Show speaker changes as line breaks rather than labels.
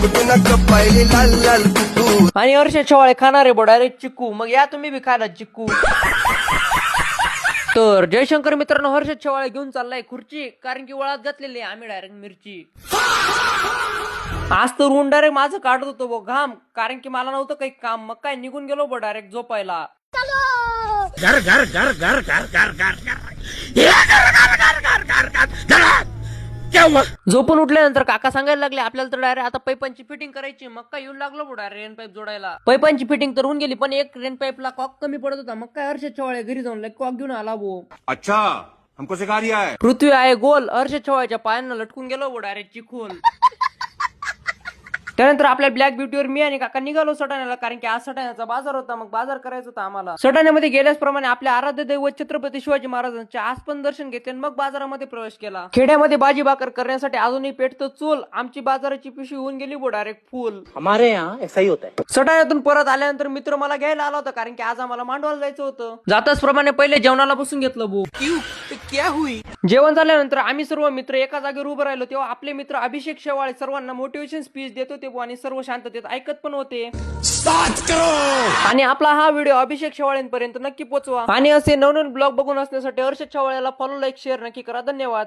कुटू नका पाहिली लाल लाल कुटू.
आणि हर्षद शेवाळे खाणार आहे डायरेक्ट चिक्कू. मग या तुम्ही बी खायला चिक्कू. तर जयशंकर मित्रांनो हर्षद शेवाळे घेऊन चाललाय खुर्ची, कारण की वळात घातलेली आम्ही डायरेक्ट मिरची. आज तर ऊन डायरेक्ट माझं काढत होतो घाम, कारण की मला नव्हतं काही काम. मग काय निघून गेलो डायरेक्ट झोपायला.
घर घर घर घर घर घर घर
झोपून उठल्यानंतर काका सांगायला लागले आपल्याला तर डायरेक्ट आता पाईपांची फिटिंग करायची. मग काय येऊन लागलो डायरेक्ट रेन पाईप जोडायला. पाईपांची फिटिंग तर होऊन गेली, पण एक रेन पाईपला कॉक कमी पडत होता. मग काय हर्षद शेवाळे घरी जाऊन कॉक घेऊन आला भो.
अच्छा हमको सिखा रिया है.
पृथ्वी आहे गोल, हर्षद शेवाळ्याच्या पायांना लटकून गेलो डायरेक्ट चिखोल. त्यानंतर आपल्या ब्लॅक ब्युटीवर मी आणि काका निघालो सटाण्याला, कारण की आज सटाण्याचा बाजार होता. मग बाजार करायचा होता आम्हाला. सटाण्यामध्ये गेल्याचप्रमाणे आपल्या आराध्य दैवत छत्रपती शिवाजी महाराजांचे आज पण दर्शन घेतले, मग बाजारामध्ये प्रवेश केला. खेड्यामध्ये भाजी भाकर करण्यासाठी अजूनही पेटतं चूल. आमची बाजाराची पिशवी होऊन गेली डायरेक्ट फुल.
हमारे यहाँ ऐसा ही होता है.
सटाण्यातून परत आल्यानंतर मित्र मला घ्यायला आला होता, कारण की आज आम्हाला मांडवाला जायचं होतं. जाताच प्रमाणे पहिले जेवणाला बसून घेतलं भू. जेवण झाल्यानंतर आम्ही सर्व मित्र एका जागेवर उभं राहिलो. तेव्हा आपले मित्र अभिषेक शेवाळे सर्वांना मोटिवेशन स्पीच देत होते आणि सर्व शांततेत ऐकत पण होते. आणि आपला हा व्हिडिओ अभिषेक शेवाळेंपर्यंत नक्की पोहोचवा. आणि असे नवनवीन ब्लॉग बघून असण्यासाठी हर्षद शेवाळेला फॉलो, लाईक, शेअर नक्की करा. धन्यवाद.